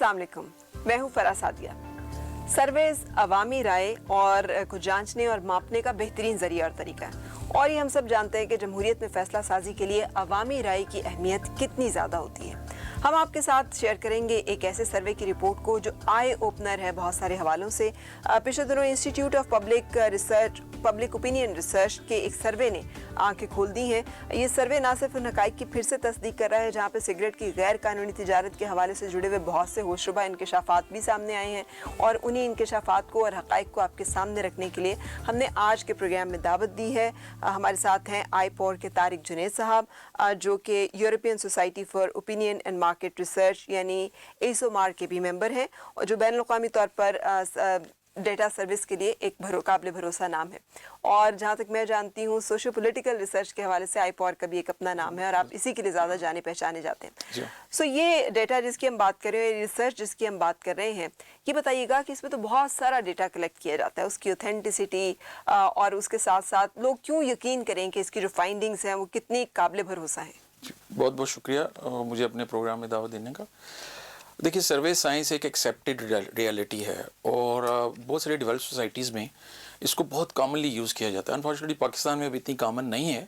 अस्सलाम वालेकुम, मैं हूँ फरा सादिया। सर्वेज अवामी राय और को जांचने और मापने का बेहतरीन जरिया और तरीका है, और ये हम सब जानते हैं कि जमहूरियत में फैसला साजी के लिए अवामी राय की अहमियत कितनी ज़्यादा होती है। हम आपके साथ शेयर करेंगे एक ऐसे सर्वे की रिपोर्ट को जो आई ओपनर है बहुत सारे हवालों से। पिछले दिनों institute of public opinion research के एक सर्वे ने आंखें खोल दी हैं। ये सर्वे ना सिर्फ उन हक़ाइक़ की फिर से तस्दीक कर रहा है जहाँ पे सिगरेट की गैर कानूनी तिजारत के हवाले से जुड़े हुए बहुत से होशरुबा इंकशाफात भी सामने आए हैं, और उन्हीं इंकशाफात को और हक़ाइक़ को आपके सामने रखने के लिए हमने आज के प्रोग्राम में दावत दी है। हमारे साथ हैं आईपॉर के तारिक जुनैद साहब, जो कि European society for opinion and market research यानी एसोमार के भी मेंबर हैं, और जो बैनुल अक़वामी तौर पर डेटा सर्विस के लिए एक काबिल भरोसा नाम है। और जहाँ तक मैं जानती हूँ सोशो पॉलिटिकल रिसर्च के हवाले से आईपॉर का भी एक अपना नाम है, और आप इसी के लिए ज़्यादा जाने पहचाने जाते हैं। सो ये डेटा जिसकी हम बात कर रहे हैं, रिसर्च जिसकी हम बात कर रहे हैं, ये बताइएगा कि इसमें तो बहुत सारा डेटा कलेक्ट किया जाता है, उसकी ऑथेंटिसिटी और उसके साथ साथ लोग क्यों यकीन करें कि इसकी जो फाइंडिंग्स हैं वो कितनी काबिल भरोसा हैं। बहुत बहुत शुक्रिया मुझे अपने प्रोग्राम में दावत देने का। देखिए, सर्वे साइंस एक एक्सेप्टेड रियलिटी है, और बहुत सारी डेवलप्ड सोसाइटीज़ में इसको बहुत कॉमनली यूज़ किया जाता है। अनफॉर्चुनेटली पाकिस्तान में अभी इतनी कॉमन नहीं है,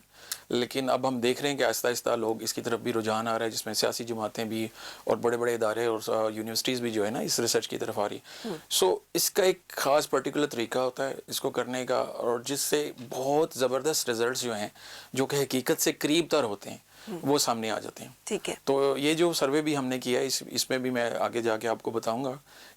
लेकिन अब हम देख रहे हैं कि आहिस्ता आहिस्ता लोग इसकी तरफ भी रुझान आ रहा है, जिसमें सियासी जमातें भी और बड़े बड़े इदारे और यूनिवर्सिटीज़ भी जो है ना इस रिसर्च की तरफ आ रही है। सो इसका एक ख़ास पर्टिकुलर तरीका होता है इसको करने का, और जिससे बहुत ज़बरदस्त रिजल्ट्स जो हैं जो कि हकीकत से करीब तर होते हैं वो सामने आ जाते हैं। ठीक है। तो ये जो सर्वे भी हमने किया है इसमें भी मैं आगे जाके आपको बताऊंगा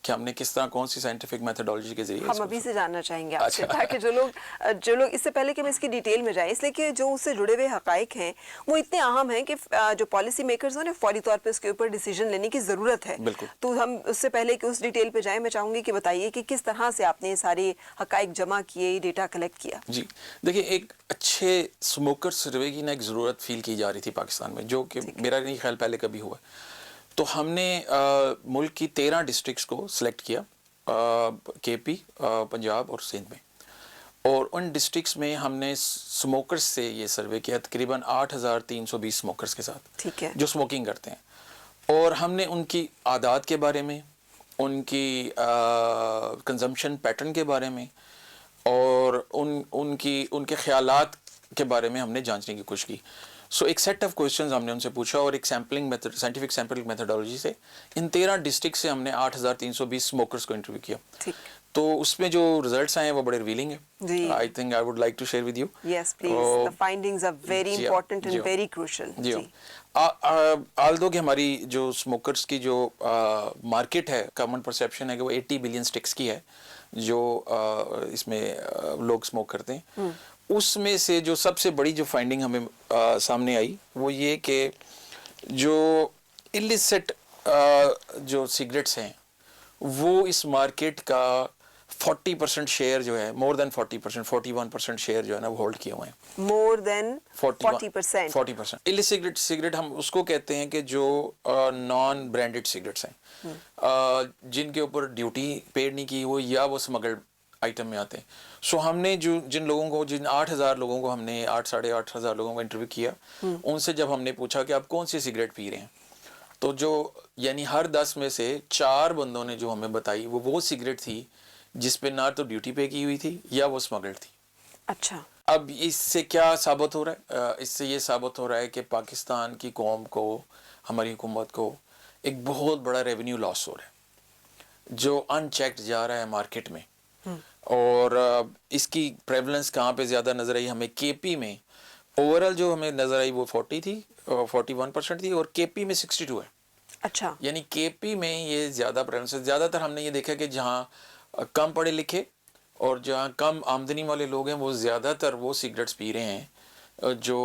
कि हमने किस तरह कौन सी साइंटिफिक मेथोडोलॉजी के जरिए हम अभी से जानना चाहेंगे आपसे। अच्छा। ताकि जो लोग इससे पहले कि हम इसकी डिटेल में जाएं, इसलिए कि जो उससे जुड़े हुए हक़ाइक़ हैं वो इतने अहम हैं कि जो पॉलिसी मेकर्स हैं फौरी तौर पे उसके ऊपर डिसीजन लेने की ज़रूरत है। बिल्कुल। तो हम उससे पहले कि उस डिटेल पे जाएं, मैं चाहूँगी कि बताइए कि किस तरह से आपने ये सारे हक़ाइक़ जमा किए, डेटा कलेक्ट किया। जी देखिए, एक अच्छे स्मोकर सर्वे की ना एक ज़रूरत फील की जा रही थी पाकिस्तान में, जो कि मेरा नहीं ख्याल पहले कभी हुआ। तो हमने मुल्क की 13 डिस्ट्रिक्ट्स को सिलेक्ट किया, केपी, पंजाब और सिंध में, और उन डिस्ट्रिक्ट्स में हमने स्मोकर्स से ये सर्वे किया तकरीबन 8,320 स्मोकर्स के साथ। ठीक है। जो स्मोकिंग करते हैं, और हमने उनकी आदत के बारे में, उनकी कंजम्पशन पैटर्न के बारे में, और उनके ख्यालात के बारे में हमने जांचने की कोशिश की। सो एक सेट ऑफ क्वेश्चंस हमने उनसे पूछा, और एक sampling method, scientific sampling methodology से इन 13 डिस्ट्रिक्ट से हमने 8,320 स्मोकर्स को इंटरव्यू किया। ठीक। तो उसमें जो रिजल्ट्स आए हैं वो बड़े रिवीलिंग है। I think I would like to share with you. Yes please, the findings are very important and very crucial. जी। आल्दो कि हमारी जो स्मोकर्स की जो मार्केट है, कॉमन परसेप्शन है कि वो 80 बिलियन स्टिक्स की है जो इसमें लोग स्मोक करते हैं। उसमें से जो सबसे बड़ी जो फाइंडिंग हमें सामने आई वो ये कि जो इलिसिट जो सिगरेट्स हैं वो इस मार्केट का 40% शेयर जो है, मोर देन 40%, 41% शेयर जो है ना वो होल्ड किए हुए हैं। More than 40%। 40%। इलिसिट सिगरेट हम उसको कहते हैं कि जो नॉन ब्रांडेड सिगरेट्स हैं, जिनके ऊपर ड्यूटी पेड नहीं की हुई या वो स्मगल्ड आइटम में आते हैं। सो हमने जिन 8,000 लोगों को हमने 8,500 लोगों को इंटरव्यू किया, उनसे जब हमने पूछा कि आप कौन सी सिगरेट पी रहे हैं, तो जो यानी हर 10 में से 4 बंदों ने जो हमें बताई वो सिगरेट थी जिस पे ना तो ड्यूटी पे की हुई थी या वो स्मगल्ड थी। अच्छा। अब इससे क्या साबित हो रहा है? इससे ये साबित हो रहा है कि पाकिस्तान की कौम को, हमारी हुकूमत को एक बहुत बड़ा रेवेन्यू लॉस हो रहा है जो अनचेक्ड जा रहा है मार्केट में। और इसकी प्रेवलेंस कहाँ पे ज़्यादा नज़र आई हमें? केपी में ओवरऑल जो हमें नज़र आई वो 40 थी, 41% थी, और केपी में 62 है। अच्छा। यानी केपी में ये ज़्यादा प्रेवलेंस है। ज़्यादातर हमने ये देखा कि जहाँ कम पढ़े लिखे और जहाँ कम आमदनी वाले लोग हैं वो ज़्यादातर वो सिगरेट्स पी रहे हैं जो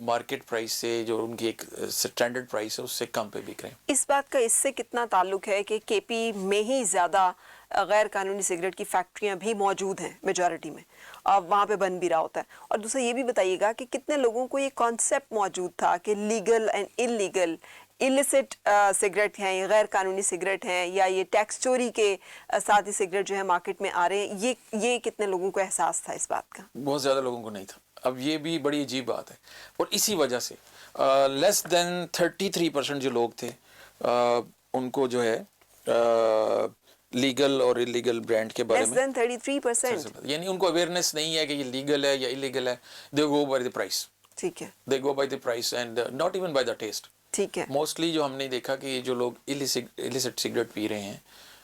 मार्केट प्राइस से, जो उनकी एक स्टैंडर्ड प्राइस है उससे कम पे बिक रहे हैं। इस बात का इससे कितना ताल्लुक है कि केपी में ही ज़्यादा गैर कानूनी सिगरेट की फैक्ट्रियां भी मौजूद हैं मेजॉरिटी में, वहाँ पे बन भी रहा होता है? और दूसरा ये भी बताइएगा कि कितने लोगों को ये कॉन्सेप्ट मौजूद था कि legal and illegal illicit cigarette हैं, ये गैर कानूनी सिगरेट हैं, या ये टैक्स चोरी के साथ ही सिगरेट जो है मार्केट में आ रहे हैं, ये कितने लोगों को एहसास था इस बात का? बहुत ज़्यादा लोगों को नहीं था। अब ये भी बड़ी अजीब बात है, और इसी वजह से लेस देन 33% जो लोग थे उनको जो है लीगल और इलीगल ब्रांड के बारे लेस में, देन 33%। यानी उनको अवेयरनेस नहीं है कि ये लीगल है या इलीगल है. They go by the price, ठीक है, they go by the price and not even by the taste. ठीक है। मोस्टली जो हमने देखा कि जो लोग इलिसिट सिगरेट पी रहे हैं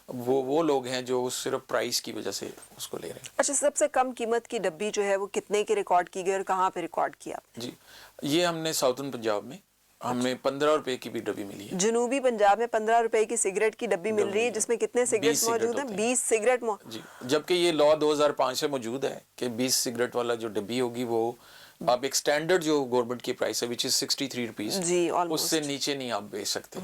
वो लोग हैं जो सिर्फ प्राइस की वजह से उसको ले रहे हैं. अच्छा, सबसे कम कीमत की डब्बी जो है वो कितने की रिकॉर्ड की गई और कहाँ पे रिकॉर्ड किया? जी, ये हमने साउथर्न पंजाब में हमें 15 रुपए की भी डब्बी मिली है. जनूबी पंजाब में 15 रुपए की सिगरेट की डब्बी मिल रही है, जिसमें कितने सिगरेट 20 मौजूद हैं? होते 20 सिगरेट जी, जबकि ये लॉ 2005 से मौजूद है कि 20 सिगरेट वाला जो डब्बी होगी वो आप एक स्टैंडर्ड जो गवर्नमेंट की प्राइस है विच इज 63 रुपीज, जी, almost. उससे नीचे नहीं आप बेच सकते.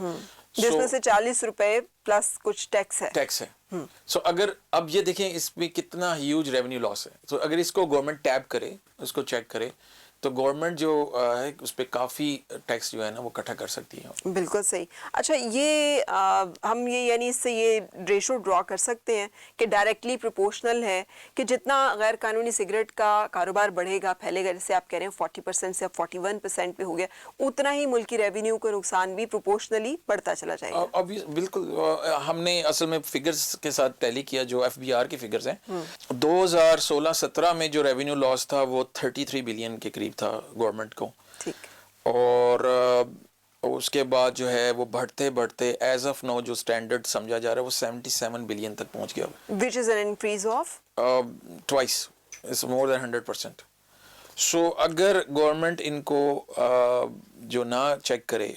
जिसमें से 40 रुपए प्लस कुछ टैक्स है. टैक्स है. सो अगर अब ये देखें इसमें कितना ह्यूज रेवेन्यू लॉस है. तो अगर इसको गवर्नमेंट टैप करे, उसको चेक करे, तो गवर्नमेंट जो है उस पर काफ़ी टैक्स जो है ना वो इकट्ठा कर सकती है. बिल्कुल सही. अच्छा, ये हम ये यानी इससे ये रेशो ड्रॉ कर सकते हैं कि डायरेक्टली प्रोपोर्शनल है कि जितना गैर कानूनी सिगरेट का कारोबार बढ़ेगा, फैलेगा, जैसे आप कह रहे हैं 40% से अब 41% पे हो गया, उतना ही मुल्क की रेवेन्यू का नुकसान भी प्रोपोर्शनली बढ़ता चला जाएगा. अब बिल्कुल हमने असल में फिगर्स के साथ टैली किया जो FBR के फिगर्स हैं. 2016-17 में जो रेवेन्यू लॉस था वो 33 बिलियन के करीब था गवर्नमेंट को. ठीक. और उसके बाद जो है वो बढ़ते बढ़ते एज ऑफ नाउ जो स्टैंडर्ड समझा जा रहा है वो 77 बिलियन तक पहुंच गया. Which is an increase of twice, it's more than 100%. सो अगर गवर्नमेंट इनको जो ना चेक करे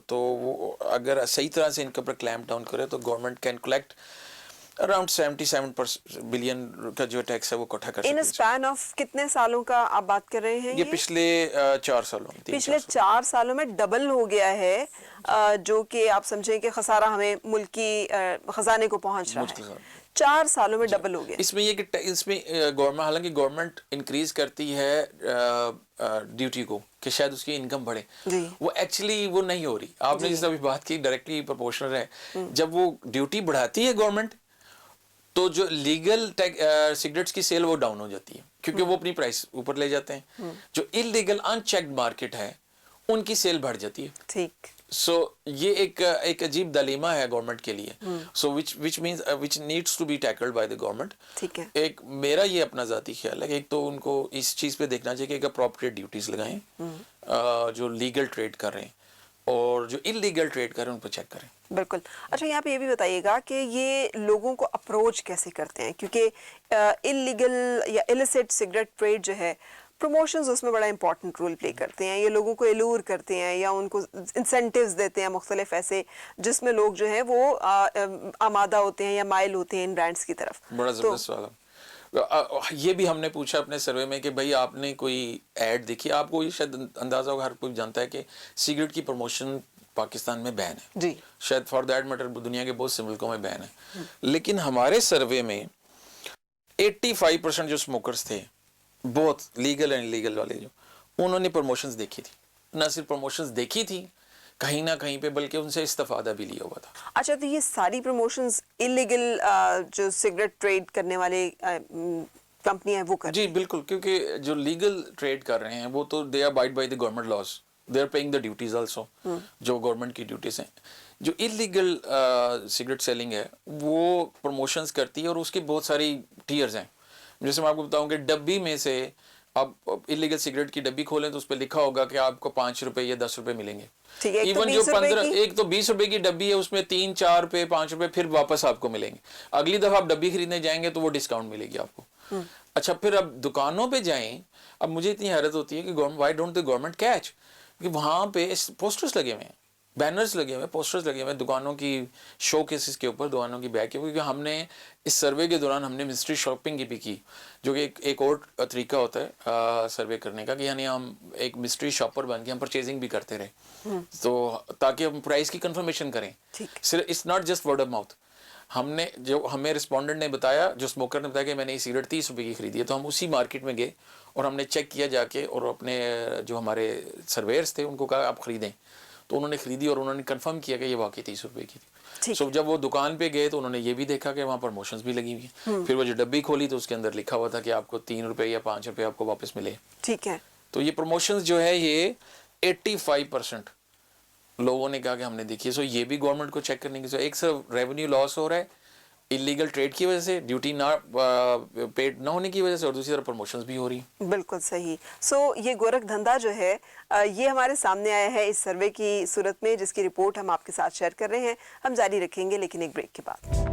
तो वो अगर सही तरह से इनके ऊपर क्लैम्प डाउन करे तो government can collect around 77 billion का जो टैक्स है वो इकट्ठा कर सकती है. इन स्पैन ऑफ कितने सालों का आप बात कर रहे हैं? ये पिछले 4 सालों में, पिछले 4 सालों में डबल हो गया है, जो कि आप समझें कि खसारा हमें मुल्क की खजाने को पहुंच रहा है. 4 सालों में डबल हो गया. इसमें ये कि इसमें गवर्नमेंट, हालांकि गवर्नमेंट इंक्रीज करती है ड्यूटी को कि शायद उसकी इनकम बढ़े, वो एक्चुअली वो नहीं हो रही. आपने जिस अभी बात की डायरेक्टली प्रोपोर्शनल है. जब वो ड्यूटी बढ़ाती है गवर्नमेंट तो जो लीगल सिगरेट्स की सेल वो डाउन हो जाती है क्योंकि वो अपनी प्राइस ऊपर ले जाते हैं. जो इलीगल अनचेक्ड मार्केट है उनकी सेल बढ़ जाती है. ठीक. सो ये एक अजीब दलीमा है गवर्नमेंट के लिए. So which means which needs to be tackled by the government. ठीक है. एक मेरा ये अपना ज़ाती ख्याल है कि एक तो उनको इस चीज़ पे देखना चाहिए कि अप्रोप्रिएट ड्यूटीज लगाएं जो लीगल ट्रेड कर रहे हैं और जो इलीगल ट्रेड कर रहे हैं उन पर चेक करें. बिल्कुल. अच्छा, यहाँ पे ये भी बताइएगा कि ये लोगों को अप्रोच कैसे करते हैं, क्योंकि इलीगल या इलिसिट सिगरेट ट्रेड जो है, प्रमोशंस उसमें बड़ा इंपॉर्टेंट रोल प्ले करते हैं. ये लोगों को एलूर करते हैं या उनको इंसेंटिव्स देते हैं मुख्तलिफ ऐसे, जिसमें लोग जो है वो आमादा होते हैं या माइल होते हैं इन ब्रांड्स की तरफ. बड़ा ज़बरदस्त सवाल. ये भी हमने पूछा अपने सर्वे में कि भाई आपने कोई ऐड देखी. आपको ये शायद अंदाज़ा होगा, हर कोई जानता है कि सिगरेट की प्रमोशन पाकिस्तान में बैन है जी. शायद फॉर दैट मैटर दुनिया के बहुत से मुल्कों में बैन है. लेकिन हमारे सर्वे में 85% जो स्मोकर्स थे, बहुत लीगल एंड इलीगल वाले, जो उन्होंने प्रमोशंस देखी थी. ना सिर्फ प्रमोशंस देखी थी कहीं ना कहीं पे, बल्कि उनसे इस्तेफादा भी लिया हुआ था. अच्छा, तो ये सारी प्रमोशंस इलीगल जो सिगरेट ट्रेड करने वाले कंपनियां हैं वो कर? जी बिल्कुल, क्योंकि जो लीगल ट्रेड कर रहे हैं वो तो they abide by the government laws, they are paying the duties also, जो गवर्नमेंट की ड्यूटीज हैं. जो इलीगल सिगरेट सेलिंग है वो प्रमोशंस करती है और उसकी बहुत सारी टीयर्स हैं. जैसे मैं आपको बताऊं कि डब्बी में से आप इलीगल सिगरेट की डब्बी खोलें तो उस पर लिखा होगा कि आपको 5 रुपए या 10 रुपए मिलेंगे. इवन जो 15, एक तो 20 रुपए की डब्बी है उसमें 3, 4 रुपए, 5 रुपए फिर वापस आपको मिलेंगे. अगली दफा आप डब्बी खरीदने जाएंगे तो वो डिस्काउंट मिलेगी आपको. अच्छा, फिर अब दुकानों पे जाएं. अब मुझे इतनी हैरत होती है कि why don't the government catch, कि वहाँ पे पोस्टर्स लगे हुए हैं, बैनर्स लगे हुए हैं, पोस्टर्स लगे हुए हैं दुकानों की शो केसेस के ऊपर, दुकानों की बैग के ऊपर. क्योंकि हमने इस सर्वे के दौरान हमने मिस्ट्री शॉपिंग की भी की, जो कि एक और तरीका होता है सर्वे करने का, कि यानी हम एक मिस्ट्री शॉपर बन के हम परचेजिंग भी करते रहे, तो ताकि हम प्राइस की कंफर्मेशन करें. सिर्फ it's not just word of mouth. हमने जो हमें रिस्पोंडेंट ने बताया, जो स्मोकर ने बताया कि मैंने ये सिगरेट 30 रुपए की खरीदी है, तो हम उसी मार्केट में गए और हमने चेक किया जाके, और अपने जो हमारे सर्वेयर्स थे उनको कहा आप खरीदें, तो उन्होंने खरीदी और उन्होंने कंफर्म किया कि ये वाकई 30 रुपए की थी. सो जब वो दुकान पे गए तो उन्होंने ये भी देखा कि वहाँ प्रमोशंस भी लगी हुई हैं. फिर वो जो डब्बी खोली तो उसके अंदर लिखा हुआ था कि आपको 3 रुपए या 5 रुपए आपको वापस मिले. ठीक है. तो ये प्रमोशंस जो है ये 85% लोगों ने कहा कि हमने देखी है, सो ये भी गवर्नमेंट को चेक करने की, एक सर रेवेन्यू लॉस हो रहा है इलीगल ट्रेड की वजह से, ड्यूटी ना पेड ना होने की वजह से, और दूसरी तरफ प्रमोशंस भी हो रही हैं। बिल्कुल सही। ये गोरख धंधा जो है ये हमारे सामने आया है इस सर्वे की सूरत में, जिसकी रिपोर्ट हम आपके साथ शेयर कर रहे हैं। हम जारी रखेंगे लेकिन एक ब्रेक के बाद।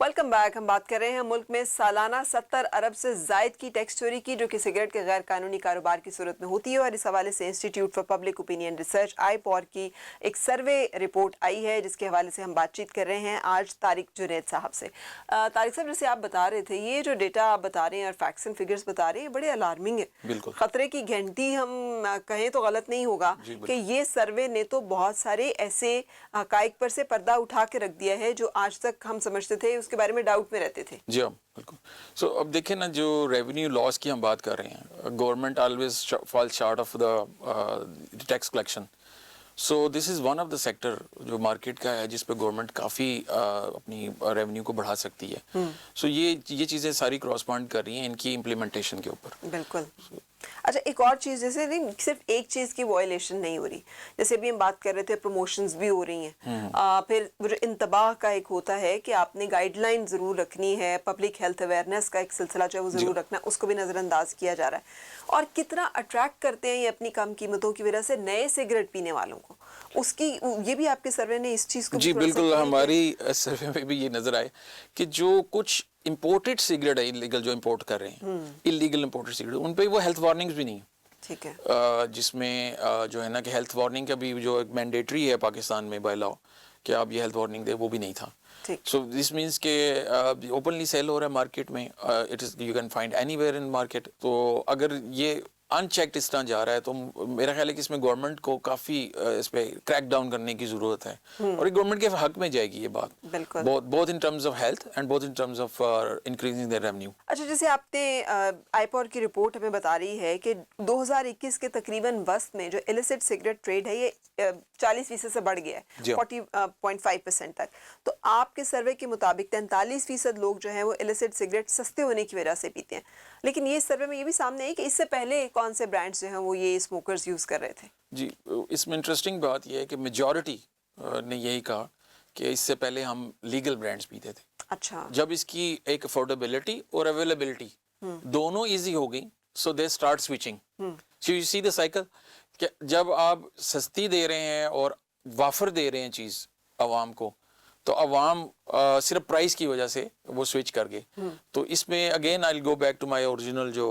Welcome back. हम बात कर रहे हैं मुल्क में सालाना 70 अरब से जायद की टैक्स चोरी की, जो कि सिगरेट के गैर कानूनी कारोबार की सूरत में होती है। और इस हवाले से institute for public opinion research IPOR की एक सर्वे रिपोर्ट आई है, जिसके हवाले से हम बातचीत कर रहे हैं आज तारिक जुनैद साहब से। तारिक साहब, जैसे आप बता रहे थे, ये जो डेटा आप बता रहे हैं और फैक्ट्स एंड फिगर्स बता रहे हैं, बड़े अलार्मिंग है। बिल्कुल खतरे की घंटी हम कहें तो गलत नहीं होगा कि ये सर्वे ने तो बहुत सारे ऐसे हकाइक पर से पर्दा उठा के रख दिया है जो आज तक हम समझते थे, उसके बारे में डाउट में रहते थे। जी हाँ, बिल्कुल। सो अब देखिए ना, जो रेवेन्यू लॉस की हम बात कर रहे हैं, government always fall short of the tax collection. So this is one of the sector जो मार्केट का है, जिस पे गवर्नमेंट काफ़ी अपनी रेवेन्यू को बढ़ा सकती है। सो ये चीज़ें सारी क्रॉस पॉइंट कर रही हैं इनकी इम्प्लीमेंटेशन के ऊपर। बिल्कुल। अच्छा, एक और चीज़, जैसे नहीं सिर्फ एक चीज़ की वॉयलेशन नहीं हो रही, जैसे अभी हम बात कर रहे थे प्रमोशंस भी हो रही हैं। फिर वो जो इंतबाह का एक होता है कि आपने गाइडलाइन ज़रूर रखनी है, पब्लिक हेल्थ अवेयरनेस का एक सिलसिला जो है वो ज़रूर रखना, उसको भी नज़रअंदाज किया जा रहा है। और कितना अट्रैक्ट करते हैं ये अपनी कम कीमतों की वजह से नए सिगरेट पीने वालों को, उसकी ये भी आपके सर्वे ने इस चीज़ को जी बिल्कुल, हमारी सर्वे में भी ये नज़र आए कि जो कुछ इम्पोर्टेड सिगरेट है, इलीगल जो इम्पोर्ट कर रहे हैं, इलीगल इम्पोर्टेड सिगरेट, उन पे वो हेल्थ वार्निंग्स भी नहीं। ठीक है। जिसमें जो है ना कि हेल्थ वार्निंग का भी जो एक मैंडेटरी है पाकिस्तान में बाय लॉ कि आप ये हेल्थ वार्निंग दे, वो भी नहीं था। सो दिस मीन्स के ओपनली सेल हो रहा है मार्केट में, it is you can find anywhere in market. तो अगर ये अनचेक्ड इस तरह जा रहा है तो मेरा ख्याल है कि इसमें गवर्नमेंट को काफ़ी इस पे क्रैक डाउन करने की ज़रूरत है, और ये गवर्नमेंट के हक में जाएगी ये बात, both in terms of health and both in terms of increasing the revenue. अच्छा, जैसे आपने IPOR की रिपोर्ट हमें बता रही है कि 2021 के तकरीबन वस्त में जो इलिसिट सिगरेट ट्रेड है ये 40% से बढ़ गया है, 40.5% तक। तो आपके सर्वे के मुताबिक 43% लोग जो है वो इलिसिट सिगरेट सस्ते होने की वजह से पीते हैं। लेकिन ये सर्वे में ये भी सामने है कि इससे पहले कौन से ब्रांड्स जो हैं वो ये स्मोकर्स यूज़ कर रहे थे। जी, इसमें इंटरेस्टिंग बात यह है कि मेजॉरिटी ने यही कहा कि इससे पहले हम लीगल ब्रांड्स पीते थे। अच्छा। जब इसकी एक अफोर्डेबिलिटी और अवेलेबिलिटी दोनों इजी हो गई, so they start switching. So you see the cycle कि जब आप सस्ती दे रहे हैं और वाफर दे रहे हैं चीज़ आवाम को, तो आवाम सिर्फ प्राइस की वजह से वो स्विच कर गए। तो इसमें again I will go back to my original जो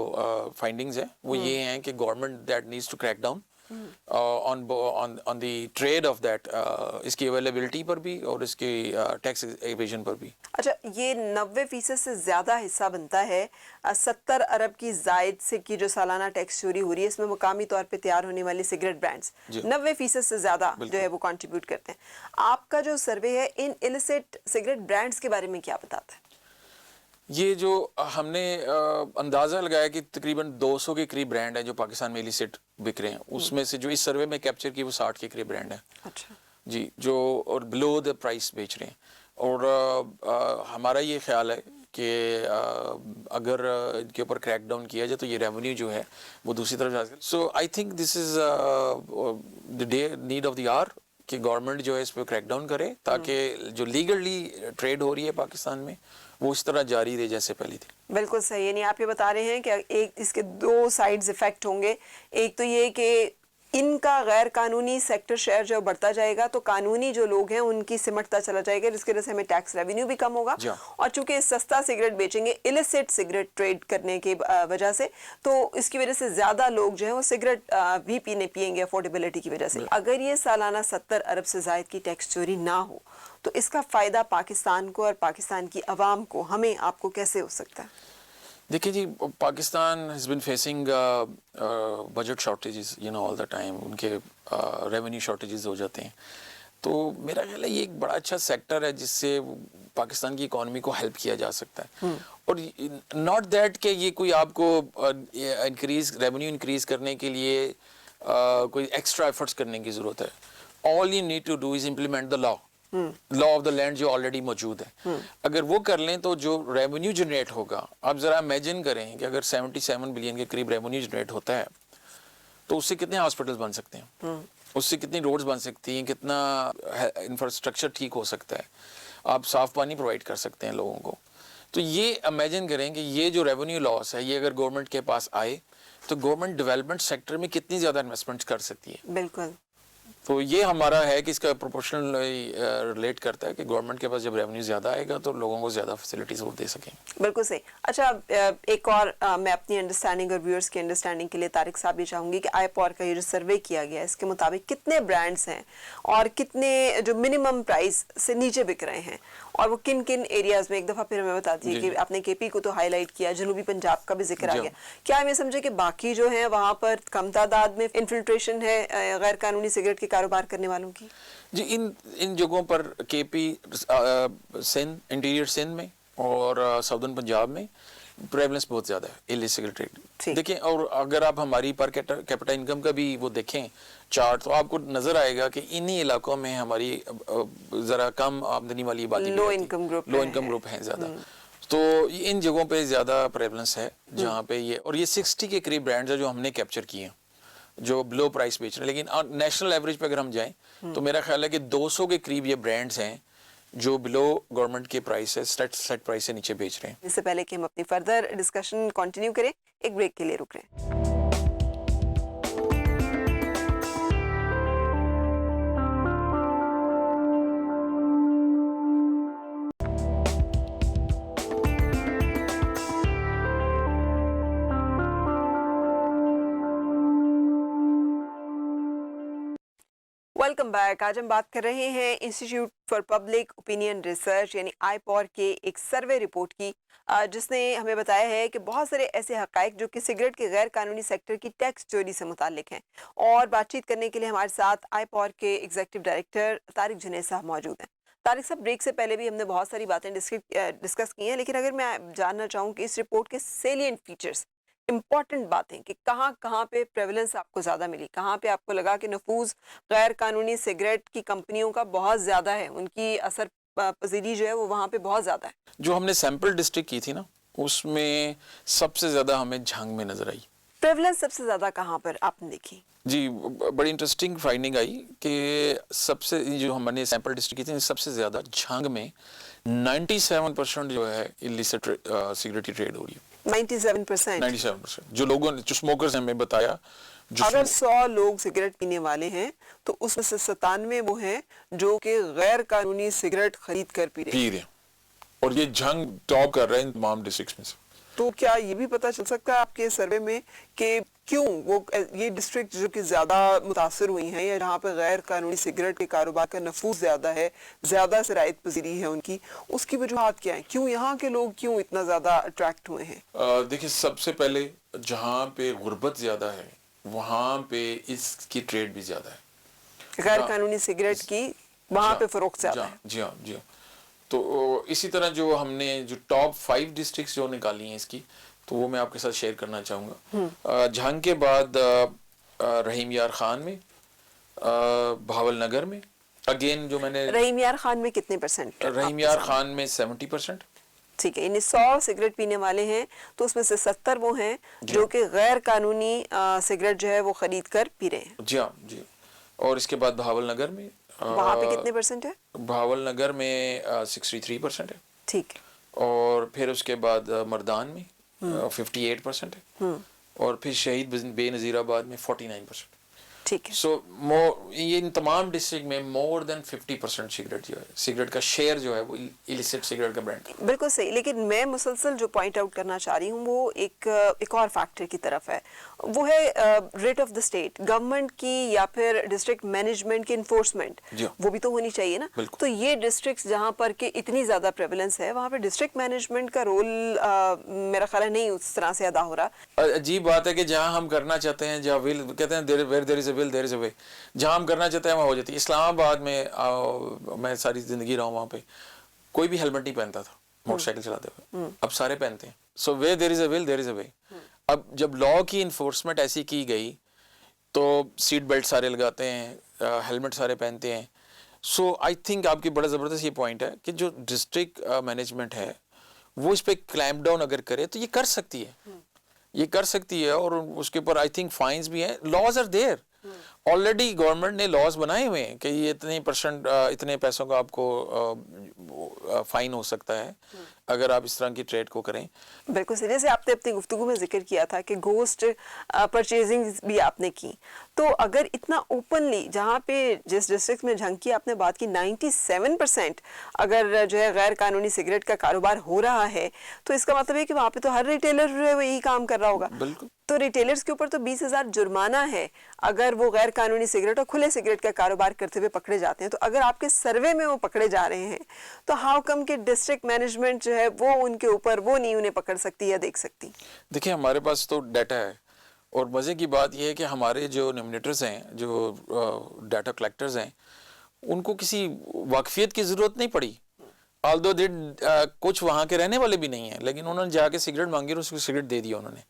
फाइंडिंग्स है, वो ये हैं कि government that needs to crack down on the trade of that, इसकी अवेलेबिलिटी पर भी और इसकी टैक्स एवेजन पर भी। अच्छा, ये 90% से ज़्यादा हिस्सा बनता है 70 अरब की जायद से की जो सालाना टैक्स चोरी हो रही है, इसमें मुकामी तौर पे तैयार होने वाली सिगरेट ब्रांड्स 90% से ज़्यादा जो है वो कंट्रीब्यूट करते हैं। आपका जो सर्वे है इन इलिसिट सिगरेट ब्रांड्स के बारे में क्या बताता है? ये जो हमने अंदाज़ा लगाया कि तकरीबन 200 के करीब ब्रांड है जो पाकिस्तान में इलिसिट बिक रहे हैं, उसमें से जो इस सर्वे में कैप्चर की वो 60 के करीब ब्रांड है। अच्छा जी, जो और बिलो द प्राइस बेच रहे हैं। और हमारा ये ख्याल है कि अगर इनके ऊपर क्रैक डाउन किया जाए तो ये रेवेन्यू जो है वो दूसरी तरफ जा सकता है। So I think this is the day need of the hour कि गवर्नमेंट जो है इस पर क्रैक डाउन करे, ताकि जो लीगली ट्रेड हो रही है पाकिस्तान में वो इस तरह जारी रहे जैसे पहले थी। बिल्कुल सही। यानी आप ये बता रहे हैं कि एक इसके दो साइड्स इफेक्ट होंगे। एक तो ये कि इनका गैर कानूनी सेक्टर शेयर जो बढ़ता जाएगा तो कानूनी जो लोग हैं उनकी सिमटता चला जाएगा, जिसकी वजह से हमें टैक्स रेवेन्यू भी कम होगा। और चूंकि सस्ता सिगरेट बेचेंगे इलिसिट सिगरेट ट्रेड करने की वजह से, तो इसकी वजह से ज़्यादा लोग जो है वो सिगरेट भी पिएंगे अफोर्डेबिलिटी की वजह से। अगर ये सालाना 70 अरब से ज़ायद की टैक्स चोरी ना हो तो इसका फ़ायदा पाकिस्तान को और पाकिस्तान की आवाम को, हमें आपको कैसे हो सकता है? देखिए जी, Pakistan has been facing budget shortages all the time, उनके रेवेन्यू शॉर्टेजेस हो जाते हैं। तो मेरा ख्याल है ये एक बड़ा अच्छा सेक्टर है जिससे पाकिस्तान की इकॉनमी को हेल्प किया जा सकता है। और नॉट दैट कि ये कोई आपको रेवेन्यू इंक्रीज़ करने के लिए कोई एक्स्ट्रा एफर्ट्स करने की ज़रूरत है। All you need to do is implement the law of the land जो ऑलरेडी मौजूद है। अगर वो कर लें तो जो रेवेन्यू जनरेट होगा, आप ज़रा इमेजिन करें कि अगर 77 बिलियन के करीब रेवेन्यू जनरेट होता है तो उससे कितने हॉस्पिटल्स बन सकते हैं, उससे कितनी रोड्स बन सकती हैं, कितना इंफ्रास्ट्रक्चर ठीक हो सकता है, आप साफ पानी प्रोवाइड कर सकते हैं लोगों को। तो ये इमेजिन करें कि ये जो रेवेन्यू लॉस है ये अगर गवर्नमेंट के पास आए तो गवर्नमेंट डेवलपमेंट सेक्टर में कितनी ज़्यादा इन्वेस्टमेंट कर सकती है। बिल्कुल। तो ये हमारा है कि इसका प्रोपोर्शनल रिलेट करता है कि गवर्नमेंट के पास जब रेवेन्यू ज़्यादा आएगा तो लोगों को ज़्यादा फैसिलिटीज़ वो दे सकेंगे। बिल्कुल सही। अच्छा, एक और मैं अपनी अंडरस्टैंडिंग और व्यूअर्स की अंडरस्टैंडिंग के लिए तारिक साहब ये चाहूँगी कि आईपॉर का ये जो सर्वे किया गया है इसके मुताबिक कितने ब्रांड्स हैं और कितने जो मिनिमम प्राइस से नीचे बिक रहे हैं और वो किन किन एरियाज़ में, एक दफ़ा फिर हमें बता दीजिए कि आपने केपी को तो हाईलाइट किया, जनूबी पंजाब का भी जिक्र आ गया, क्या हम ये समझे कि बाकी जो है वहाँ पर कम तादाद में इन्फिल्ट्रेशन है गैर कानूनी सिगरेट के कारोबार करने वालों की? जी, इन जगहों पर केपी, सिंध, इंटीरियर सिंध में और साउदर्न पंजाब में प्रेवलेंस बहुत ज़्यादा है इलिसिट सिगरेट ट्रेड। देखिए, और अगर आप हमारी पर कैपिटा इनकम का भी वो देखें चार्ट तो आपको नज़र आएगा कि इन्हीं इलाकों में हमारी ज़रा कम आमदनी वाली आबादी, लो इनकम ग्रुप हैं ज़्यादा। तो इन जगहों पे ज़्यादा प्रेवलेंस है जहाँ पे ये, और ये 60 के करीब ब्रांड्स है जो हमने कैप्चर किए हैं जो बिलो प्राइस बेच रहे हैं। लेकिन नेशनल एवरेज पे अगर हम जाएं तो मेरा ख्याल है कि 200 के करीब ये ब्रांड्स हैं जो बिलो गवर्नमेंट के प्राइस है, सेट प्राइस से नीचे बेच रहे हैं। इससे पहले कि हम अपनी फर्दर डिस्कशन कंटिन्यू करें, एक ब्रेक के लिए रुक रहे हैं। Welcome back. आज हम बात कर रहे हैं institute for public opinion research यानी आईपॉर के एक सर्वे रिपोर्ट की, जिसने हमें बताया है कि बहुत सारे ऐसे हकाइक जो कि सिगरेट के गैर कानूनी सेक्टर की टैक्स चोरी से मुतालिक हैं। और बातचीत करने के लिए हमारे साथ आईपॉर के एग्जीक्यूटिव डायरेक्टर तारिक जुनैद साहब मौजूद हैं। तारिक साहब, ब्रेक से पहले भी हमने बहुत सारी बातें डिस्कस की हैं, लेकिन अगर मैं जानना चाहूँ कि इस रिपोर्ट के सेलिएंट फीचर्स, इम्पॉर्टेंट बातें कि कहाँ पे प्रेवलेंस आपको ज़्यादा मिली, कहाँ पे आपको लगा कि नफूज गैर कानूनी सिगरेट की कंपनियों का बहुत ज़्यादा है, उनकी असर पजीरी जो है वो वहाँ पे बहुत ज़्यादा है। जो हमने सैंपल डिस्ट्रिक्ट की थी ना, उसमें सबसे ज़्यादा हमें झांग में नज़र आई। प्रेवलेंस सबसे ज़्यादा कहाँ पर आपने देखी? जी, बड़ी इंटरेस्टिंग फाइंडिंग आई कि सबसे जो हमने सैंपल डिस्ट्रिक्ट की थी सबसे ज़्यादा झांग में 97% जो है इलिसिट सिगरेट की ट्रेड हो रही है। 97% जो लोगों ने, जो स्मोकर्स ने हमें बताया, अगर 100 लोग सिगरेट पीने वाले हैं तो उसमें से 97 वो हैं जो कि गैर कानूनी सिगरेट खरीद कर पी रहे हैं, और ये जंग टॉप कर रहे हैं तमाम डिस्ट्रिक्ट्स में से। तो क्या ये भी पता चल सकता है आपके सर्वे में कि क्यों वो ये डिस्ट्रिक्ट जो कि ज़्यादा मुतासर हुई हैं या जहाँ पे गैर कानूनी सिगरेट के कारोबार का नफूज ज़्यादा है, ज़्यादा शराइत पजीरी है उनकी, उसकी वजूहात क्या है? क्यों यहाँ के लोग क्यों इतना ज़्यादा अट्रैक्ट हुए हैं? देखिए, सबसे पहले जहाँ पे गुर्बत ज़्यादा है वहाँ पे इसकी ट्रेड भी ज़्यादा है, गैर कानूनी सिगरेट की वहाँ पे फरोख्त ज़्यादा है। जी हाँ, जी हाँ। तो इसी तरह जो हमने जो टॉप 5 डिस्ट्रिक्ट्स जो निकाली हैं इसकी, तो वो मैं आपके साथ शेयर करना चाहूँगा। झांग के बाद रहीम यार खान में, भावल नगर में, अगेन जो मैंने रहीम यार खान में कितने परसेंट? रहीम यार खान में 70%। ठीक है, यानी 100 सिगरेट पीने वाले हैं तो उसमें से 70 वो हैं जो कि गैर कानूनी सिगरेट जो है वो खरीद कर पी रहे हैं। जी हाँ, जी। और इसके बाद भावल नगर में, वहाँ पे कितने परसेंट है? भावल नगर में 63% है। ठीक है। और फिर उसके बाद मर्दान में 58% है, और फिर शहीद बेनज़ीराबाद में 49%। ठीक है। सो ये इन तमाम डिस्ट्रिक्ट में मोर देन 50% सिगरेट जो है, सिगरेट का शेयर जो है वो इलिसिट सिगरेट का ब्रांड। बिल्कुल सही, लेकिन मैं मुसलसल जो पॉइंट आउट करना चाह रही हूँ वो एक और फैक्टर की तरफ है, वो है rate of the state, government की या फिर डिस्ट्रिक्ट मैनेजमेंट की इन्फोर्समेंट, वो भी तो होनी चाहिए ना। तो ये डिस्ट्रिक्ट जहाँ पर के इतनी ज़्यादा प्रेवलेंस है वहाँ पर डिस्ट्रिक्ट मैनेजमेंट का रोल मेरा ख्याल है नहीं उस तरह से अदा हो रहा। अजीब बात है कि जहाँ हम करना चाहते हैं, जहाँ विल कहते हैं there is a will there is a way, जहाँ हम करना चाहते हैं वहाँ हो जाती है। इस्लामाबाद में मैं सारी जिंदगी रहा हूँ, वहाँ पे कोई भी हेलमेट नहीं पहनता था मोटरसाइकिल चलाते हुए, अब सारे पहनते हैं। So where there is a will there is a way. अब जब लॉ की इन्फोर्समेंट ऐसी की गई तो सीट बेल्ट सारे लगाते हैं, हेलमेट सारे पहनते हैं. सो आई थिंक आपकी बड़ा ज़बरदस्त ये पॉइंट है कि जो डिस्ट्रिक्ट मैनेजमेंट है वो इस पर क्लैम्प डाउन अगर करे तो ये कर सकती है, ये कर सकती है. और उसके ऊपर आई थिंक फाइन्स भी हैं. Laws are there already. Government ने लॉज बनाए हुए हैं कि ये इतने परसेंट, इतने पैसों का आपको फाइन हो सकता है अगर आप इस तरह की ट्रेड को करें. बिल्कुल सही. जैसे आपने अपनी गुफ्तगू में जिक्र किया था कि गोस्ट परचेजिंग भी आपने की, तो अगर इतना ओपनली, जहाँ पे जिस डिस्ट्रिक्ट में झंकी आपने बात की 97% अगर जो है गैर कानूनी सिगरेट का कारोबार हो रहा है, तो इसका मतलब है कि वहाँ पे तो हर रिटेलर जो है वो यही काम कर रहा होगा. बिल्कुल. तो रिटेलर्स के ऊपर तो 20,000 जुर्माना है अगर वो गैर कानूनी सिगरेट और खुले सिगरेट का कारोबार करते हुए पकड़े जाते हैं. तो अगर आपके सर्वे में वो पकड़े जा रहे हैं तो हाउ कम कि डिस्ट्रिक्ट मैनेजमेंट जो है वो उनके ऊपर वो नहीं उन्हें पकड़ सकती या देख सकती? देखिए हमारे पास तो डाटा है, और मज़े की बात यह है कि हमारे जो नॉमिनेटर्स हैं, जो डाटा कलेक्टर्स हैं, उनको किसी वाकफियत की ज़रूरत नहीं पड़ी. ऑल्दो दे कुछ वहाँ के रहने वाले भी नहीं हैं, लेकिन उन्होंने जाके सिगरेट मांगी और उसको सिगरेट दे दिया उन्होंने,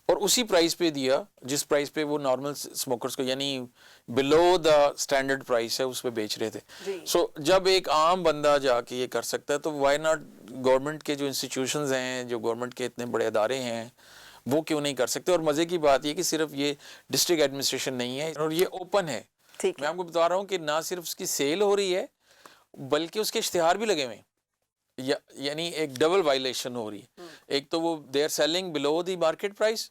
और उसी प्राइस पे दिया जिस प्राइस पे वो नॉर्मल स्मोकर्स को, यानी बिलो द स्टैंडर्ड प्राइस है, उस पे बेच रहे थे. सो जब एक आम बंदा जाके ये कर सकता है तो वाई नॉट गवर्नमेंट के जो इंस्टीट्यूशंस हैं, जो गवर्नमेंट के इतने बड़े अदारे हैं, वो क्यों नहीं कर सकते. और मज़े की बात ये कि सिर्फ ये डिस्ट्रिक्ट एडमिनिस्ट्रेशन नहीं है और ये ओपन है. मैं आपको बता रहा हूँ कि ना सिर्फ उसकी सेल हो रही है बल्कि उसके इश्तिहार भी लगे हुए हैं. यानी एक डबल वायलेशन हो रही है. एक तो वो they are selling below the market price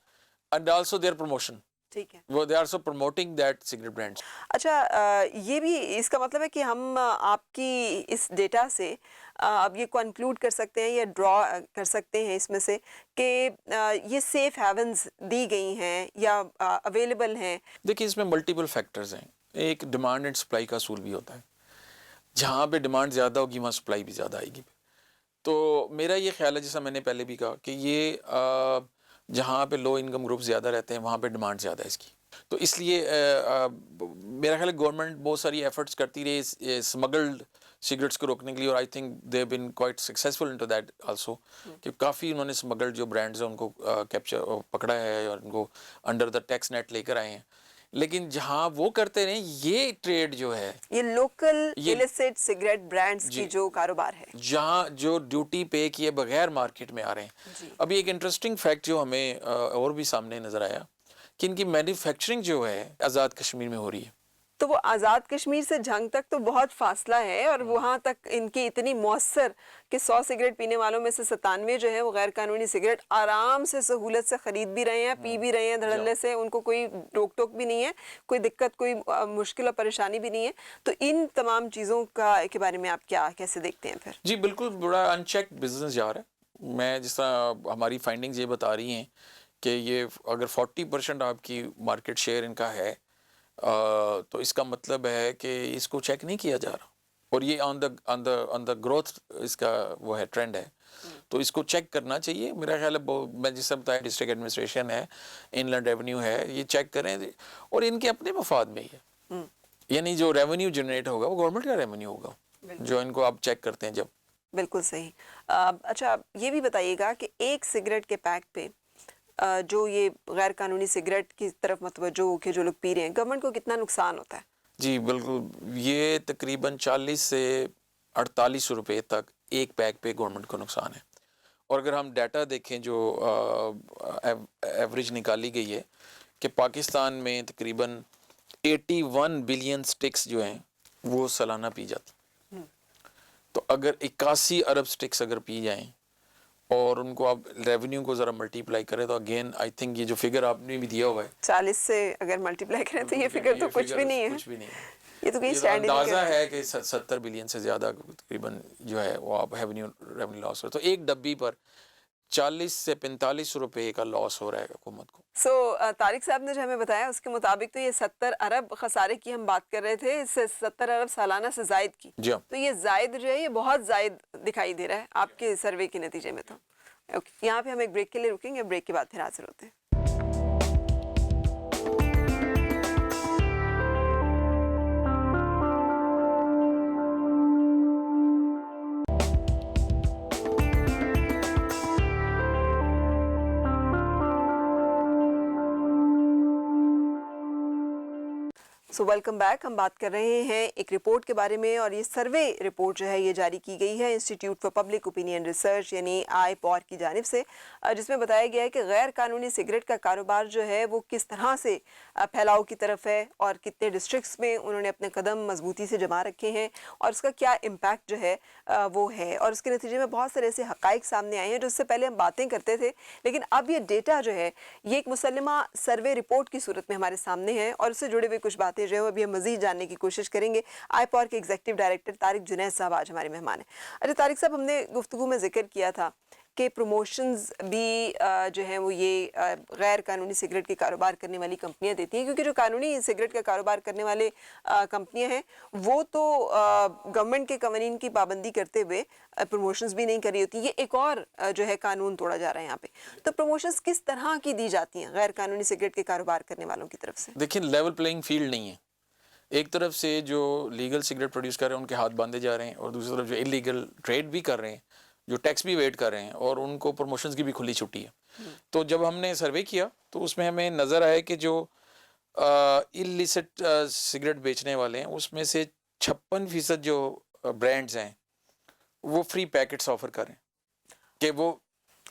and also their promotion. ठीक है. वो they are also promoting that cigarette brands. अच्छा, ये भी इसका मतलब है कि हम आपकी इस डेटा से अब ये कंक्लूड कर सकते हैं या ड्रॉ कर सकते हैं इसमें से कि ये सेफ हेवन्स दी गई हैं या अवेलेबल हैं. देखिए इसमें मल्टीपल फैक्टर्स हैं. एक डिमांड एंड सप्लाई का असूल भी होता है. जहाँ पे डिमांड ज़्यादा होगी वहाँ सप्लाई भी ज़्यादा आएगी. तो मेरा ये ख्याल है, जैसा मैंने पहले भी कहा, कि ये जहाँ पे लो इनकम ग्रुप ज़्यादा रहते हैं वहाँ पे डिमांड ज़्यादा है इसकी. तो इसलिए मेरा ख्याल है गवर्नमेंट बहुत सारी एफर्ट्स करती रही स्मगल्ड सिगरेट्स को रोकने के लिए, और I think they have been quite successful into that also, कि काफ़ी उन्होंने स्मगल्ड जो ब्रांड्स हैं उनको कैप्चर पकड़ा है और उनको अंडर द टैक्स नेट लेकर आए हैं. लेकिन जहाँ वो करते रहे, ये ट्रेड जो है, ये लोकल इलिसिट सिगरेट ब्रांड्स की जो कारोबार है, जहाँ जो ड्यूटी पे किए बगैर मार्केट में आ रहे हैं. अभी एक इंटरेस्टिंग फैक्ट जो हमें और भी सामने नजर आया कि इनकी मैन्युफैक्चरिंग जो है आज़ाद कश्मीर में हो रही है. तो वो आज़ाद कश्मीर से झंग तक तो बहुत फासला है, और वहाँ तक इनकी इतनी मौसर कि 100 सिगरेट पीने वालों में से 97 जो है वो गैर कानूनी सिगरेट आराम से सहूलत से ख़रीद भी रहे हैं, पी भी रहे हैं धड़ल्ले से, उनको कोई रोक टोक भी नहीं है, कोई दिक्कत, कोई मुश्किल और परेशानी भी नहीं है. तो इन तमाम चीज़ों के बारे में आप कैसे देखते हैं फिर? जी बिल्कुल, बड़ा अनचेक्ड बिजनेस जा रहा है. मैं जिस तरह हमारी फाइंडिंग्स ये बता रही हैं कि ये अगर 40% आपकी मार्केट शेयर इनका है, तो इसका मतलब है कि इसको चेक नहीं किया जा रहा, और ये ऑन द ग्रोथ इसका वो है, ट्रेंड है. तो इसको चेक करना चाहिए. मेरा ख्याल है मैं जिस बताया, डिस्ट्रिक्ट एडमिनिस्ट्रेशन है, इनलैंड रेवेन्यू है, ये चेक करें, और इनके अपने मफाद में ही है. यानी जो रेवेन्यू जनरेट होगा वो गवर्नमेंट का रेवेन्यू होगा, जो इनको आप चेक करते हैं जब. बिल्कुल सही. अच्छा, ये भी बताइएगा कि एक सिगरेट के पैक पे जो ये गैर कानूनी सिगरेट की तरफ मतवज्जो होकर जो लोग पी रहे हैं, गवर्नमेंट को कितना नुकसान होता है? जी बिल्कुल, ये तकरीबन 40 से 48 रुपए तक एक पैक पे गवर्नमेंट को नुकसान है. और अगर हम डाटा देखें जो एवरेज निकाली गई है कि पाकिस्तान में तकरीबन 81 बिलियन स्टिक्स जो हैं वो सालाना पी जाती. तो अगर 81 अरब स्टिक्स अगर पी जाएं और उनको आप रेवेन्यू को ज़रा मल्टीप्लाई करें, तो अगेन आई थिंक ये जो फिगर आपने भी दिया हुआ है 40 से अगर मल्टीप्लाई करें तो ये फिगर तो कुछ भी नहीं है. कुछ भी नहीं है. ये तो कहीं स्टैंड अंदाज़ा है कि 70 बिलियन से ज़्यादा तकरीबन जो है वो आप रेवेन्यू लॉस हो. तो एक डब्बी पर 40 से 45 रुपए का लॉस हो रहा है हुकूमत को. तारिक साहब ने जो हमें बताया उसके मुताबिक तो ये 70 अरब खसारे की हम बात कर रहे थे, 70 अरब सालाना से जायद की. तो ये जायद जो है ये बहुत जायद दिखाई दे रहा है आपके सर्वे के नतीजे में. तो यहाँ पे हम एक ब्रेक के लिए रुकेंगे, ब्रेक के बाद फिर हाजिर होते हैं. So welcome back. हम बात कर रहे हैं एक रिपोर्ट के बारे में, और ये सर्वे रिपोर्ट जो है ये जारी की गई है institute for public opinion research यानी IPOR की जानिब से, जिसमें बताया गया है कि गैर कानूनी सिगरेट का कारोबार जो है वो किस तरह से फैलाव की तरफ है और कितने डिस्ट्रिक्ट्स में उन्होंने अपने कदम मजबूती से जमा रखे हैं और उसका क्या इम्पैक्ट जो है वो है, और उसके नतीजे में बहुत सारे ऐसे हक़ाइक़ सामने आए हैं जो इससे पहले हम बातें करते थे, लेकिन अब ये डेटा जो है ये एक मुसल्लमा सर्वे रिपोर्ट की सूरत में हमारे सामने है, और उससे जुड़े हुए कुछ बातें जो है अभी हम मज़ीद जानने की कोशिश करेंगे। IPOR के एग्जीक्यूटिव डायरेक्टर तारिक जुनैद साहब आज हमारे मेहमान हैं। अच्छा तारिक साहब, हमने गुफ्तगू में जिक्र किया था कि प्रमोशंस भी जो हैं वो ये गैर कानूनी सिगरेट के कारोबार करने वाली कंपनियां देती हैं, क्योंकि जो कानूनी सिगरेट का कारोबार करने वाले कंपनियां हैं वो तो गवर्नमेंट के कवानीन की पाबंदी करते हुए प्रमोशंस भी नहीं कर रही होती। ये एक और जो है कानून तोड़ा जा रहा है यहाँ पे। तो प्रमोशंस किस तरह की दी जाती हैं गैर कानूनी सिगरेट के कारोबार करने वालों की तरफ से? देखिए, लेवल प्लेइंग फील्ड नहीं है। एक तरफ से जो लीगल सिगरेट प्रोड्यूस कर रहे हैं उनके हाथ बांधे जा रहे हैं, और दूसरी तरफ जो इलीगल ट्रेड भी कर रहे हैं, जो टैक्स भी वेट कर रहे हैं, और उनको प्रमोशंस की भी खुली छुट्टी है। तो जब हमने सर्वे किया तो उसमें हमें नज़र आया कि जो इलिसिट सिगरेट बेचने वाले हैं उसमें से 56% जो ब्रांड्स हैं वो फ्री पैकेट्स ऑफर कर रहे हैं कि वो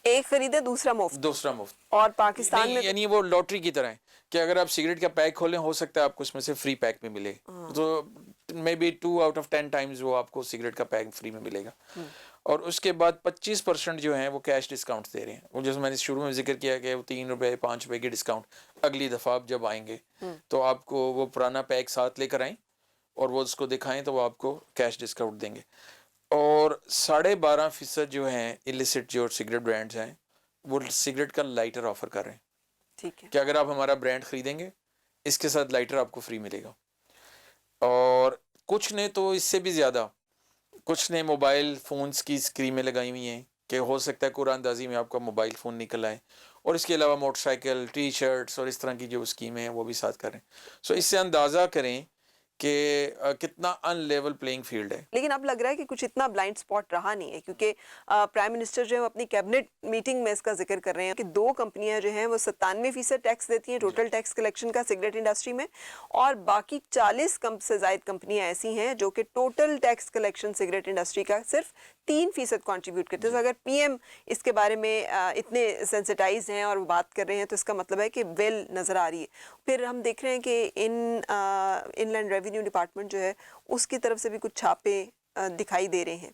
एक खरीदे दूसरा मुफ्त। और पाकिस्तान में यानी वो लॉटरी की तरह है कि अगर आप सिगरेट का पैक खोलें हो सकता है आपको उसमें से फ्री पैक में मिले, तो may be 2 out of 10 times वो आपको सिगरेट का पैक फ्री में मिलेगा। और उसके बाद 25% जो हैं वो कैश डिस्काउंट दे रहे हैं। वो जैसे मैंने शुरू में जिक्र किया कि वो 3 रुपए 5 रुपए की डिस्काउंट, अगली दफ़ा आप जब आएंगे तो आपको वो पुराना पैक साथ लेकर आएँ और वो उसको दिखाएं तो वो आपको कैश डिस्काउंट देंगे। और 12.5% जो हैं इलिसिट जो सिगरेट ब्रांड्स हैं वो सिगरेट का लाइटर ऑफर कर रहे हैं। ठीक है कि अगर आप हमारा ब्रांड खरीदेंगे इसके साथ लाइटर आपको फ्री मिलेगा। और कुछ ने तो इससे भी ज़्यादा, कुछ ने मोबाइल फ़ोन्स की स्क्रीमें लगाई हुई हैं कि हो सकता है कुरानंदाजी में आपका मोबाइल फ़ोन निकल आए, और इसके अलावा मोटरसाइकिल, टी शर्ट्स और इस तरह की जो स्कीमें हैं वो भी साथ करें। सो इससे अंदाज़ा करें कि कितना अनलेवल प्लेइंग फील्ड है। लेकिन अब लग रहा है कि कुछ इतना ब्लाइंड स्पॉट रहा नहीं है, क्योंकि प्राइम मिनिस्टर जो है अपनी कैबिनेट मीटिंग में इसका जिक्र कर रहे हैं कि 2 कंपनियां जो हैं वो 97% टैक्स देती हैं टोटल टैक्स कलेक्शन का सिगरेट इंडस्ट्री में, और बाकी 40 से ज़ायद कंपनियां ऐसी हैं जो कि total tax collection cigarette industry का सिर्फ 3% कंट्रीब्यूट करते हैं। तो अगर PM इसके बारे में इतने सेंसिटाइज हैं और वो बात कर रहे हैं तो इसका मतलब है कि वेल नज़र आ रही है। फिर हम देख रहे हैं कि इनलैंड रेवेन्यू डिपार्टमेंट जो है उसकी तरफ से भी कुछ छापे दिखाई दे रहे हैं।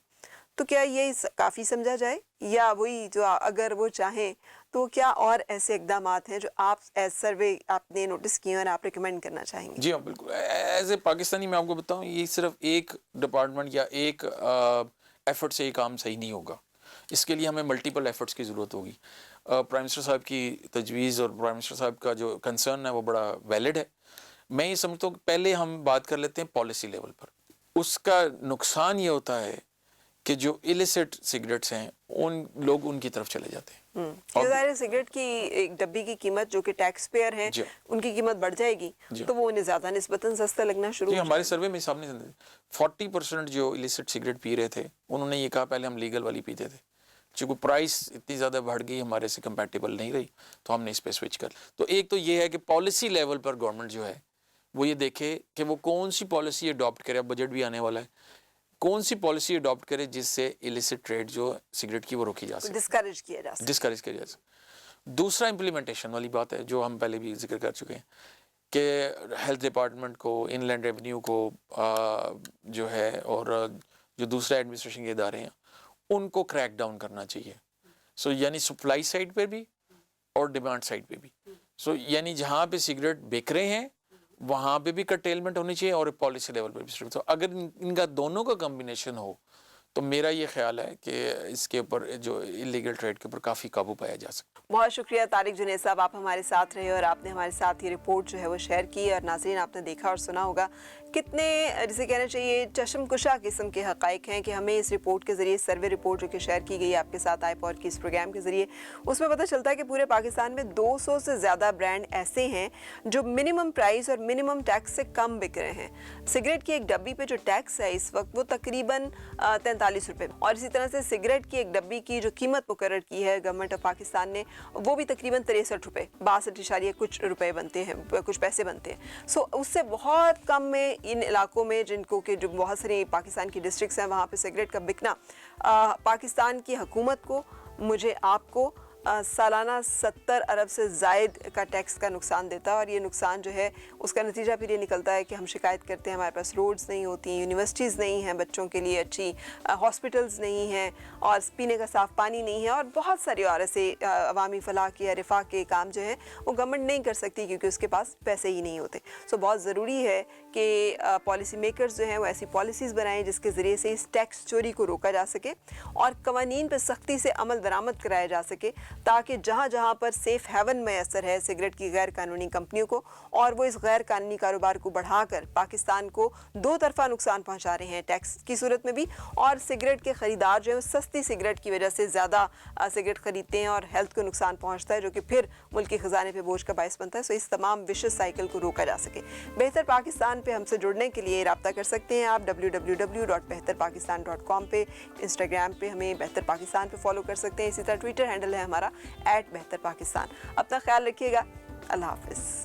तो क्या ये काफ़ी समझा जाए, या वही जो अगर वो चाहें तो क्या और ऐसे इक़दामात हैं जो आप एज सर्वे आपने नोटिस किए और आप रिकमेंड करना चाहेंगे? जी हाँ, बिल्कुल। एज ए पाकिस्तानी मैं आपको बताऊँ, ये सिर्फ एक डिपार्टमेंट या एक एफर्ट से ये काम सही नहीं होगा। इसके लिए हमें मल्टीपल एफर्ट्स की ज़रूरत होगी। प्राइम मिनिस्टर साहब की तजवीज़ और प्राइम मिनिस्टर साहब का जो कंसर्न है वो बड़ा वैलिड है। मैं ये समझता हूँ कि पहले हम बात कर लेते हैं पॉलिसी लेवल पर। उसका नुकसान ये होता है कि जो इलिसिट सिगरेट्स हैं उन लोग उनकी तरफ चले जाते हैं। और सिगरेट की एक डब्बी की कीमत जो कि टैक्स पेयर हैं उनकी कीमत बढ़ जाएगी तो वो उन्हें ज़्यादा निस्बतन सस्ता लगना शुरू हो जाएगा। हमारे सर्वे में सामने 40% जो इलिसिट सिगरेट पी रहे थे उन्होंने ये कहा पहले हम लीगल वाली पीते थे, चूँकि प्राइस इतनी ज़्यादा बढ़ गई हमारे से कंपैटिबल नहीं रही तो हमने इस पर स्विच कर। तो एक तो ये है कि पॉलिसी लेवल पर गवर्नमेंट जो है वो ये देखे कि वो कौन सी पॉलिसी अडॉप्ट करे। अब बजट भी आने वाला है, कौन सी पॉलिसी अडॉप्ट करे जिससे इलिसिट ट्रेड जो सिगरेट की वो रोकी जा सके, डिस्करेज किया जा सके। दूसरा इम्प्लीमेंटेशन वाली बात है जो हम पहले भी जिक्र कर चुके हैं कि हेल्थ डिपार्टमेंट को, इनलैंड रेवेन्यू को जो है और जो दूसरे एडमिनिस्ट्रेशन के इदारे हैं उनको क्रैक डाउन करना चाहिए। सो यानी सप्लाई साइड पे भी और डिमांड साइड पे भी। सो यानी जहाँ पे सिगरेट बिक रहे हैं वहाँ पे भी कर्टेलमेंट होनी चाहिए और पॉलिसी लेवल पे भी। तो अगर इनका दोनों का कॉम्बिनेशन हो तो मेरा ये ख्याल है कि इसके ऊपर जो इलीगल ट्रेड के ऊपर काफ़ी काबू पाया जा सकता है। बहुत शुक्रिया तारिक जुनैद साहब, आप हमारे साथ रहे और आपने हमारे साथ ये रिपोर्ट जो है वो शेयर की। और नाज़रीन, आपने देखा और सुना होगा कितने जिसे कहना चाहिए चश्मकुशा किस्म के हक़ाइक़ हैं कि हमें इस रिपोर्ट के ज़रिए, सर्वे रिपोर्ट जो कि शेयर की गई है आपके साथ IPOR की इस प्रोग्राम के ज़रिए, उसमें पता चलता है कि पूरे पाकिस्तान में 200 से ज़्यादा ब्रांड ऐसे हैं जो मिनिमम प्राइस और मिनिमम टैक्स से कम बिक रहे हैं। सिगरेट की एक डब्बी पे जो टैक्स है इस वक्त वो तकरीबन 45 रुपए, और इसी तरह से सिगरेट की एक डब्बी की जो कीमत मुकर्रर की है गवर्नमेंट ऑफ पाकिस्तान ने, वो भी तकरीबन 63 रुपए, 62 कुछ रुपए बनते हैं, कुछ पैसे बनते हैं। सो उससे बहुत कम में इन इलाकों में जिनको कि जो बहुत सारी पाकिस्तान की डिस्ट्रिक्ट्स हैं वहाँ पे सिगरेट का बिकना पाकिस्तान की हुकूमत को, मुझे, आपको सालाना 70 अरब से ज़ायद का टैक्स का नुकसान देता है। और ये नुकसान जो है उसका नतीजा फिर ये निकलता है कि हम शिकायत करते हैं हमारे पास रोड्स नहीं होती, यूनिवर्सिटीज़ नहीं हैं बच्चों के लिए अच्छी, हॉस्पिटल्स नहीं हैं, और पीने का साफ़ पानी नहीं है, और बहुत सारे और ऐसे अवामी फ़लाह के या रिफा के काम जो है वो गवर्नमेंट नहीं कर सकती क्योंकि उसके पास पैसे ही नहीं होते। सो बहुत ज़रूरी है कि पॉलिसी मेकर्स जो हैं वो ऐसी पॉलिसीज़ बनाएं जिसके ज़रिए से इस टैक्स चोरी को रोका जा सके और कवानीन पर सख्ती से अमल दरामद कराया जा सके, ताकि जहाँ जहाँ पर सेफ़ हेवन मैसर है सिगरेट की गैर कानूनी कंपनियों को, और वो इस गैर कानूनी कारोबार को बढ़ाकर पाकिस्तान को दो तरफा नुकसान पहुँचा रहे हैं, टैक्स की सूरत में भी, और सिगरेट के ख़रीदार जो है सस्ती सिगरेट की वजह से ज़्यादा सिगरेट ख़रीदते हैं और हेल्थ को नुकसान पहुँचता है, जो कि फिर मुल्क के ख़जाने पर बोझ का बायस बनता है। सो इस तमाम विशेष साइकिल को रोका जा सके। बेहतर पाकिस्तान पे हमसे जुड़ने के लिए रब्ता कर सकते हैं आप www.behtarpakistan.com पे, इंस्टाग्राम पे हमें बेहतर पाकिस्तान पे फॉलो कर सकते हैं, इसी तरह ट्विटर हैंडल है हमारा @behtarpakistan। अपना ख्याल रखिएगा। अल्लाह हाफ़िज़।